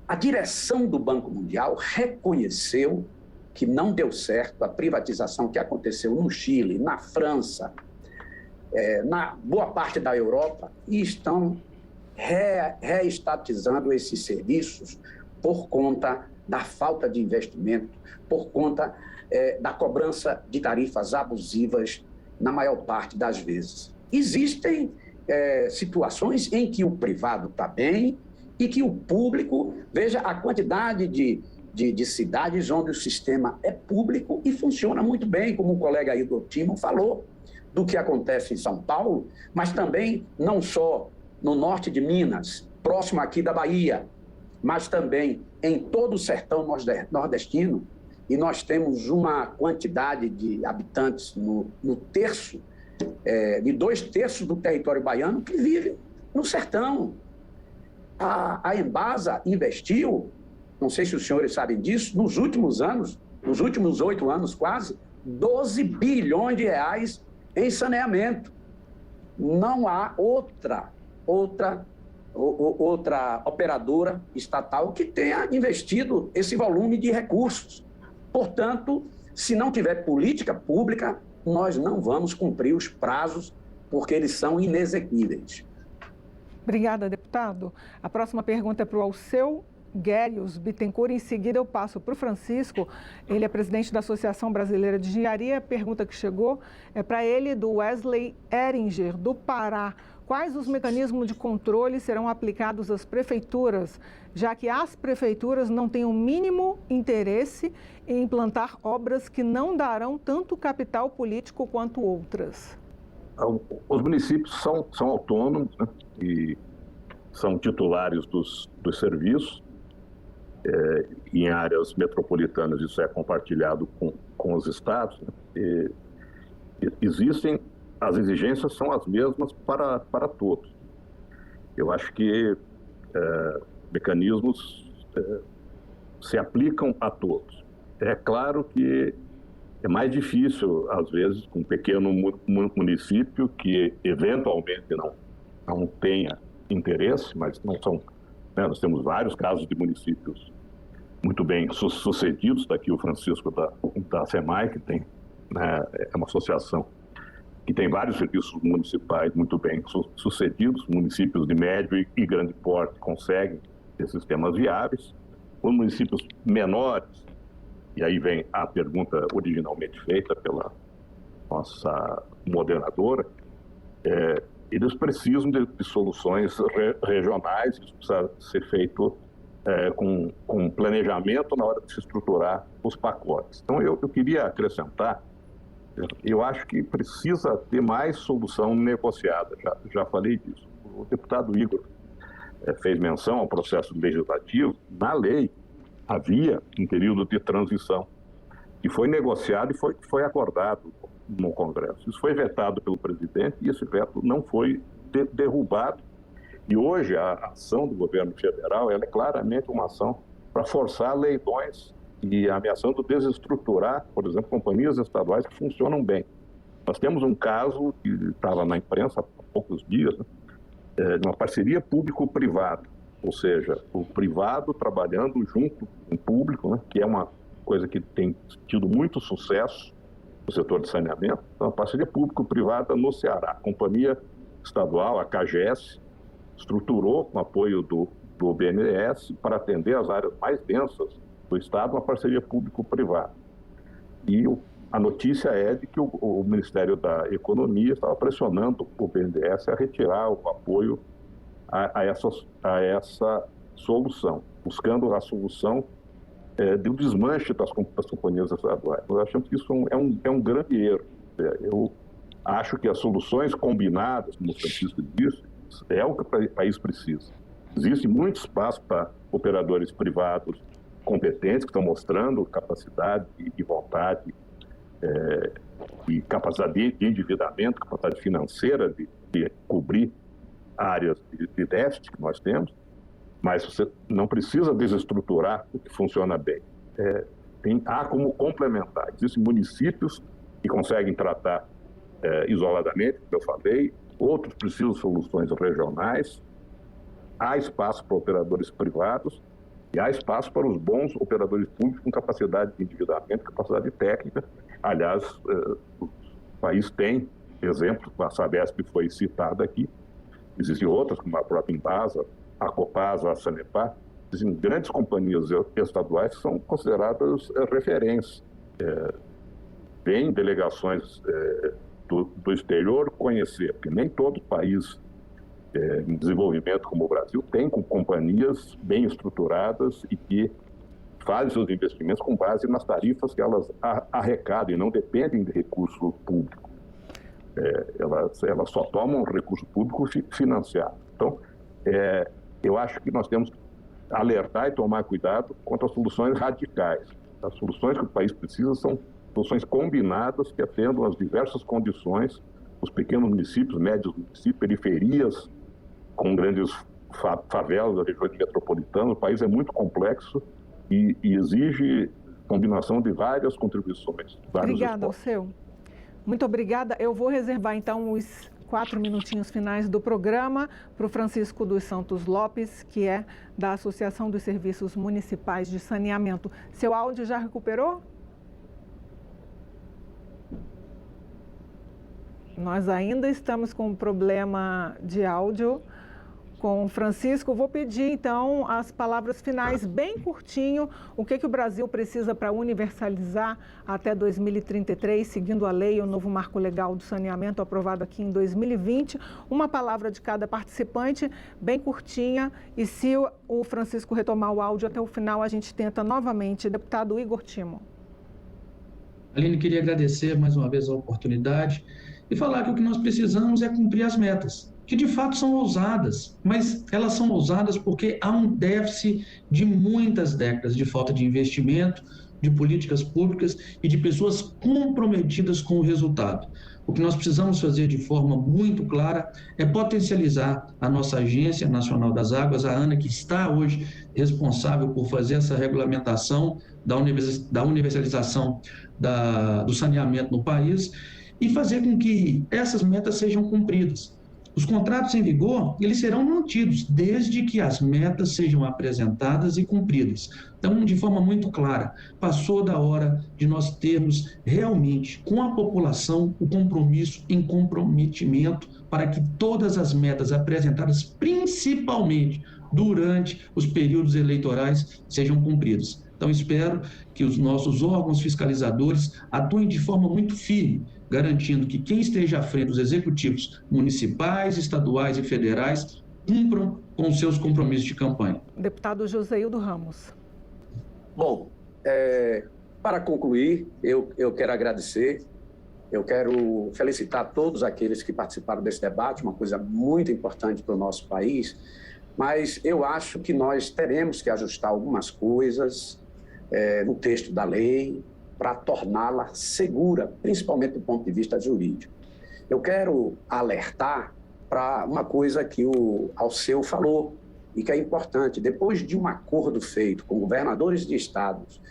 a direção do Banco Mundial reconheceu que não deu certo a privatização que aconteceu no Chile, na França, na boa parte da Europa, e estão reestatizando esses serviços por conta da falta de investimento, por conta da cobrança de tarifas abusivas na maior parte das vezes. Existem situações em que o privado está bem e que o público, veja a quantidade de cidades onde o sistema é público e funciona muito bem, como o colega Igor Timon falou, do que acontece em São Paulo, mas também não só no norte de Minas, próximo aqui da Bahia, mas também em todo o sertão nordestino, e nós temos uma quantidade de habitantes no terço, de 2/3 do território baiano que vivem no sertão. A Embasa investiu, não sei se os senhores sabem disso, nos últimos anos, nos últimos 8 anos quase, 12 bilhões de reais em saneamento. Não há outra operadora estatal que tenha investido esse volume de recursos. Portanto, se não tiver política pública, nós não vamos cumprir os prazos, porque eles são inexequíveis. Obrigada, deputado. A próxima pergunta é para o Alceu Guérios Bittencourt. Em seguida, eu passo para o Francisco. Ele é presidente da Associação Brasileira de Engenharia. A pergunta que chegou é para ele, do Wesley Eringer, do Pará. Quais os mecanismos de controle serão aplicados às prefeituras, já que as prefeituras não têm o mínimo interesse em implantar obras que não darão tanto capital político quanto outras? Os municípios são autônomos, né, e são titulares dos serviços. Em áreas metropolitanas isso é compartilhado com os estados, né, existem, as exigências são as mesmas para todos. Eu acho que mecanismos se aplicam a todos. É claro que é mais difícil, às vezes, com um pequeno município que eventualmente não tenha interesse, mas não são, né, nós temos vários casos de municípios muito bem sucedidos. Daqui o Francisco da SEMAI, que tem, né, é uma associação que tem vários serviços municipais muito bem sucedidos. Municípios de médio e grande porte conseguem ter sistemas viáveis. Os municípios menores, e aí vem a pergunta originalmente feita pela nossa moderadora, eles precisam de soluções regionais. Isso precisa ser feito com planejamento na hora de se estruturar os pacotes. Então, eu queria acrescentar, eu acho que precisa ter mais solução negociada, já falei disso. O deputado Igor fez menção ao processo legislativo. Na lei havia um período de transição que foi negociado e foi acordado no Congresso. Isso foi vetado pelo presidente e esse veto não foi derrubado. E hoje a ação do governo federal ela é claramente uma ação para forçar leilões e ameaçando desestruturar, por exemplo, companhias estaduais que funcionam bem. Nós temos um caso que estava na imprensa há poucos dias, né, de uma parceria público-privada, ou seja, o privado trabalhando junto com o público, né, que é uma coisa que tem tido muito sucesso no setor de saneamento. Então, a parceria público-privada no Ceará. A companhia estadual, a CAGES, estruturou com apoio do BNDES para atender as áreas mais densas do estado, uma parceria público-privada. E a notícia é de que o Ministério da Economia estava pressionando o BNDES a retirar o apoio a essa solução, buscando a solução do desmanche das companhias estaduais. Nós achamos que isso é um grande erro. Eu acho que as soluções combinadas, como o Francisco disse, é o que o país precisa. Existe muito espaço para operadores privados competentes, que estão mostrando capacidade e vontade, e capacidade de endividamento, capacidade financeira de cobrir áreas de déficit que nós temos, mas você não precisa desestruturar o que funciona bem. Há como complementar. Existem municípios que conseguem tratar isoladamente, como eu falei, outros precisam de soluções regionais. Há espaço para operadores privados e há espaço para os bons operadores públicos com capacidade de endividamento, capacidade técnica. Aliás, o país tem exemplos, a Sabesp foi citada aqui, existem outras, como a própria Embasa, a Copasa, a Sanepar, existem grandes companhias estaduais que são consideradas referências. Vêm delegações do exterior conhecer, porque nem todo país em desenvolvimento como o Brasil tem companhias bem estruturadas e que fazem seus investimentos com base nas tarifas que elas arrecadam e não dependem de recurso público. Elas só tomam recurso público financiado. Então, eu acho que nós temos que alertar e tomar cuidado contra as soluções radicais. As soluções que o país precisa são soluções combinadas que atendam às diversas condições, os pequenos municípios, médios municípios, periferias, com grandes favelas da região metropolitana. O país é muito complexo e exige combinação de várias contribuições. Obrigada, Alceu. Muito obrigada. Eu vou reservar, então, os 4 minutinhos finais do programa para o Francisco dos Santos Lopes, que é da Associação dos Serviços Municipais de Saneamento. Seu áudio já recuperou? Nós ainda estamos com um problema de áudio com o Francisco. Vou pedir, então, as palavras finais bem curtinho. O que o Brasil precisa para universalizar até 2033, seguindo a lei, o novo marco legal do saneamento aprovado aqui em 2020. Uma palavra de cada participante, bem curtinha. E se o Francisco retomar o áudio até o final, a gente tenta novamente. Deputado Igor Timo. Aline, queria agradecer mais uma vez a oportunidade e falar que o que nós precisamos é cumprir as metas, que de fato são ousadas, mas elas são ousadas porque há um déficit de muitas décadas de falta de investimento, de políticas públicas e de pessoas comprometidas com o resultado. O que nós precisamos fazer de forma muito clara é potencializar a nossa Agência Nacional das Águas, a ANA, que está hoje responsável por fazer essa regulamentação da universalização do saneamento no país, e fazer com que essas metas sejam cumpridas. Os contratos em vigor, eles serão mantidos, desde que as metas sejam apresentadas e cumpridas. Então, de forma muito clara, passou da hora de nós termos realmente, com a população, o compromisso em comprometimento para que todas as metas apresentadas, principalmente durante os períodos eleitorais, sejam cumpridas. Então, espero que os nossos órgãos fiscalizadores atuem de forma muito firme, garantindo que quem esteja à frente dos executivos municipais, estaduais e federais cumpram com seus compromissos de campanha. Deputado Joséildo Ramos. Bom, para concluir, eu quero agradecer, eu quero felicitar todos aqueles que participaram desse debate, uma coisa muito importante para o nosso país, mas eu acho que nós teremos que ajustar algumas coisas no texto da lei, para torná-la segura, principalmente do ponto de vista jurídico. Eu quero alertar para uma coisa que o Alceu falou e que é importante. Depois de um acordo feito com governadores de estados,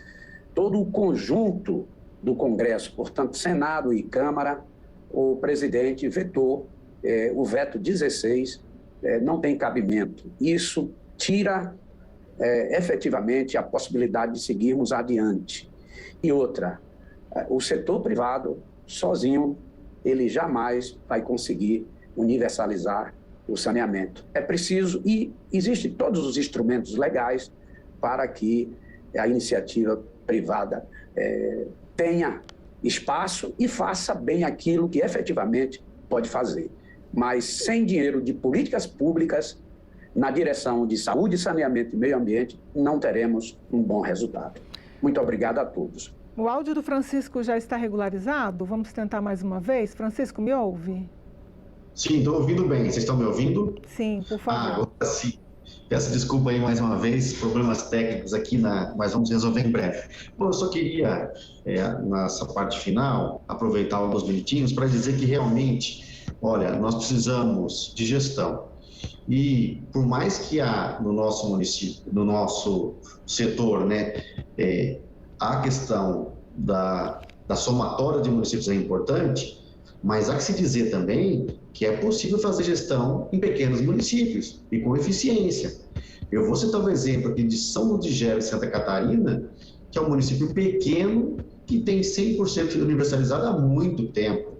todo o conjunto do Congresso, portanto, Senado e Câmara, o presidente vetou, o veto 16 não tem cabimento. Isso tira efetivamente a possibilidade de seguirmos adiante. E outra, o setor privado, sozinho, ele jamais vai conseguir universalizar o saneamento. É preciso, e existem todos os instrumentos legais para que a iniciativa privada tenha espaço e faça bem aquilo que efetivamente pode fazer. Mas sem dinheiro de políticas públicas na direção de saúde, saneamento e meio ambiente, não teremos um bom resultado. Muito obrigado a todos. O áudio do Francisco já está regularizado? Vamos tentar mais uma vez. Francisco, me ouve? Sim, estou ouvindo bem. Vocês estão me ouvindo? Sim, por favor. Agora sim. Peço desculpa aí mais uma vez, problemas técnicos aqui, mas vamos resolver em breve. Bom, eu só queria, nessa parte final, aproveitar alguns minutinhos para dizer que realmente, olha, nós precisamos de gestão. E por mais que no nosso município, no nosso setor, né, a questão da somatória de municípios é importante, mas há que se dizer também que é possível fazer gestão em pequenos municípios e com eficiência. Eu vou citar um exemplo aqui de São Ludgero, em Santa Catarina, que é um município pequeno que tem 100% universalizado há muito tempo.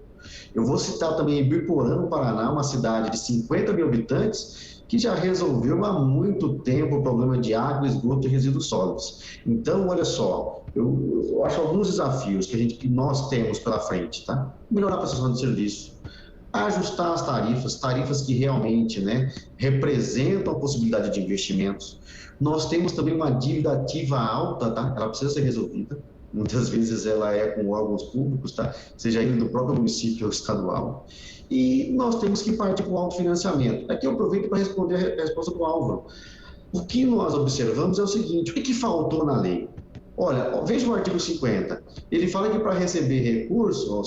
Eu vou citar também Ibiporã, no Paraná, uma cidade de 50 mil habitantes, que já resolveu há muito tempo o problema de água, esgoto e resíduos sólidos. Então, olha só, eu acho alguns desafios que nós temos pela frente, tá? Melhorar a prestação de serviço, ajustar as tarifas que realmente, né, representam a possibilidade de investimentos. Nós temos também uma dívida ativa alta, tá? Ela precisa ser resolvida. Muitas vezes ela é com órgãos públicos, tá? Seja ele do próprio município ou estadual. E nós temos que partir para o autofinanciamento. Aqui eu aproveito para responder a resposta do Álvaro. O que nós observamos é o seguinte: o que faltou na lei? Olha, veja o artigo 50. Ele fala que para receber recurso,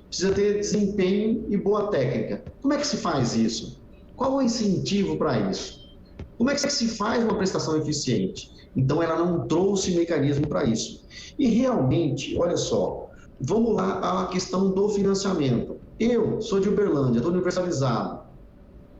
precisa ter desempenho e boa técnica. Como é que se faz isso? Qual o incentivo para isso? Como é que se faz uma prestação eficiente? Então, ela não trouxe mecanismo para isso. E realmente, olha só, vamos lá à questão do financiamento. Eu sou de Uberlândia, estou universalizado.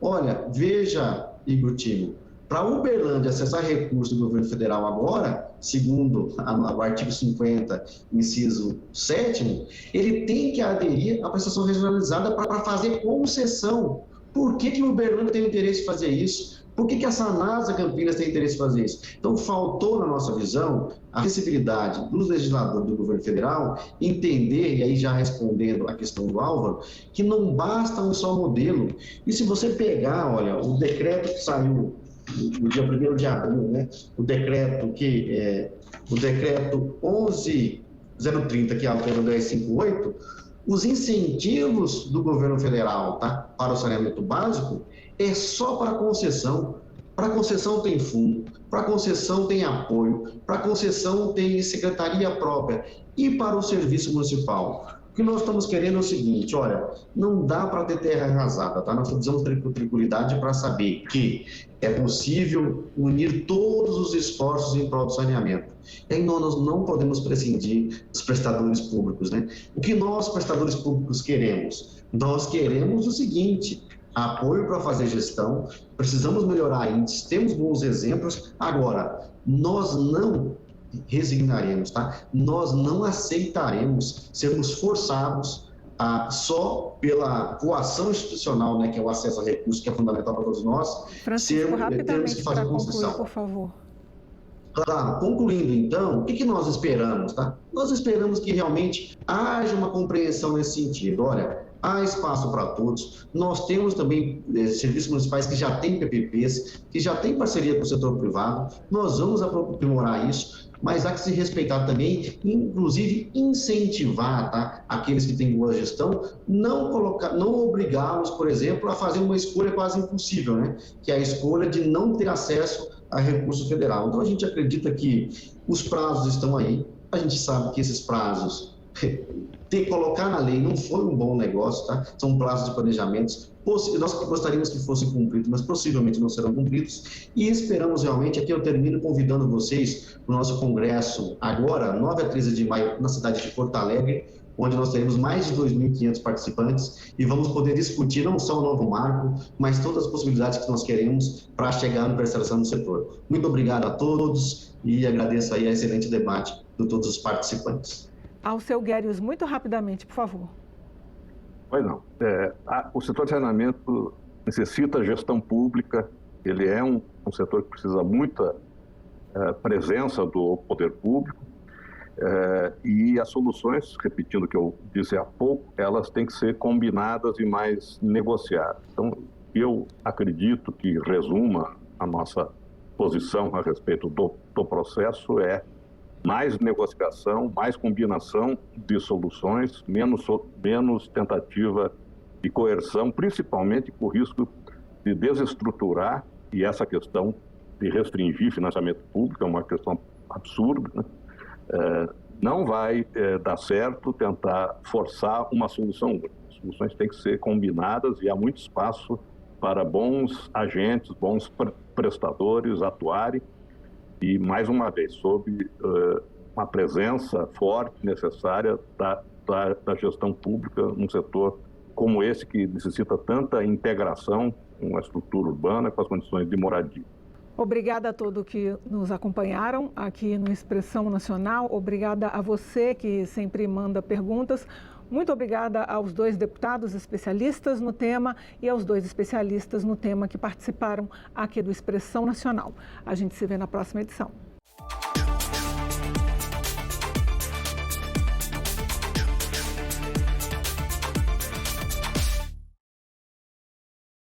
Olha, veja, Igor Timo, para Uberlândia acessar recursos do governo federal agora, segundo o artigo 50, inciso 7º, ele tem que aderir à prestação regionalizada para fazer concessão. Por que o Uberlândia tem interesse em fazer isso? Por que a Sanasa Campinas tem interesse em fazer isso? Então, faltou, na nossa visão, a acessibilidade dos legisladores do governo federal entender, e aí já respondendo a questão do Álvaro, que não basta um só modelo. E se você pegar, olha, o decreto que saiu no dia 1º de abril, né? O decreto 11.030, que altera o 1058, os incentivos do governo federal, tá, para o saneamento básico é só para concessão. Para concessão tem fundo, para concessão tem apoio, para concessão tem secretaria própria e para o serviço municipal. O que nós estamos querendo é o seguinte: olha, não dá para ter terra arrasada, tá? Nós precisamos ter tranquilidade para saber que é possível unir todos os esforços em prol do saneamento. E aí nós não podemos prescindir dos prestadores públicos, né? O que nós, prestadores públicos, queremos? Nós queremos o seguinte: apoio para fazer gestão, precisamos melhorar índices, temos bons exemplos. Agora, nós não resignaremos, tá? Nós não aceitaremos sermos forçados só pela coação institucional, né, que é o acesso a recursos, que é fundamental para todos nós, Francisco, rapidamente para concluir, por favor. Claro, concluindo então, o que nós esperamos, tá? Nós esperamos que realmente haja uma compreensão nesse sentido. Olha, há espaço para todos. Nós temos também serviços municipais que já têm PPPs, que já têm parceria com o setor privado. Nós vamos aprimorar isso, mas há que se respeitar também, inclusive incentivar, tá, aqueles que têm boa gestão, não obrigá-los, por exemplo, a fazer uma escolha quase impossível, né? Que é a escolha de não ter acesso a recurso federal. Então, a gente acredita que os prazos estão aí. A gente sabe que esses prazos, colocar na lei não foi um bom negócio, tá? São prazos de planejamentos. Nós gostaríamos que fossem cumpridos, mas possivelmente não serão cumpridos. E esperamos realmente, aqui eu termino convidando vocês para o nosso congresso agora, 9 a 13 de maio, na cidade de Porto Alegre, onde nós teremos mais de 2.500 participantes e vamos poder discutir não só o novo marco, mas todas as possibilidades que nós queremos para chegar à universalização do setor. Muito obrigado a todos e agradeço aí a excelente debate de todos os participantes. Alceu Guérius, muito rapidamente, por favor. Pois não. O setor de saneamento necessita gestão pública, ele é um setor que precisa muita presença do poder público, e as soluções, repetindo o que eu disse há pouco, elas têm que ser combinadas e mais negociadas. Então, eu acredito que resuma a nossa posição a respeito do processo mais negociação, mais combinação de soluções, menos tentativa de coerção, principalmente com o risco de desestruturar, e essa questão de restringir financiamento público é uma questão absurda, né? Não vai dar certo tentar forçar uma solução única. As soluções têm que ser combinadas e há muito espaço para bons agentes, bons prestadores atuarem e, mais uma vez, sob uma presença forte necessária da gestão pública num setor como esse, que necessita tanta integração com a estrutura urbana, com as condições de moradia. Obrigada a todos que nos acompanharam aqui no Expressão Nacional. Obrigada a você que sempre manda perguntas. Muito obrigada aos 2 deputados especialistas no tema e aos 2 especialistas no tema que participaram aqui do Expressão Nacional. A gente se vê na próxima edição.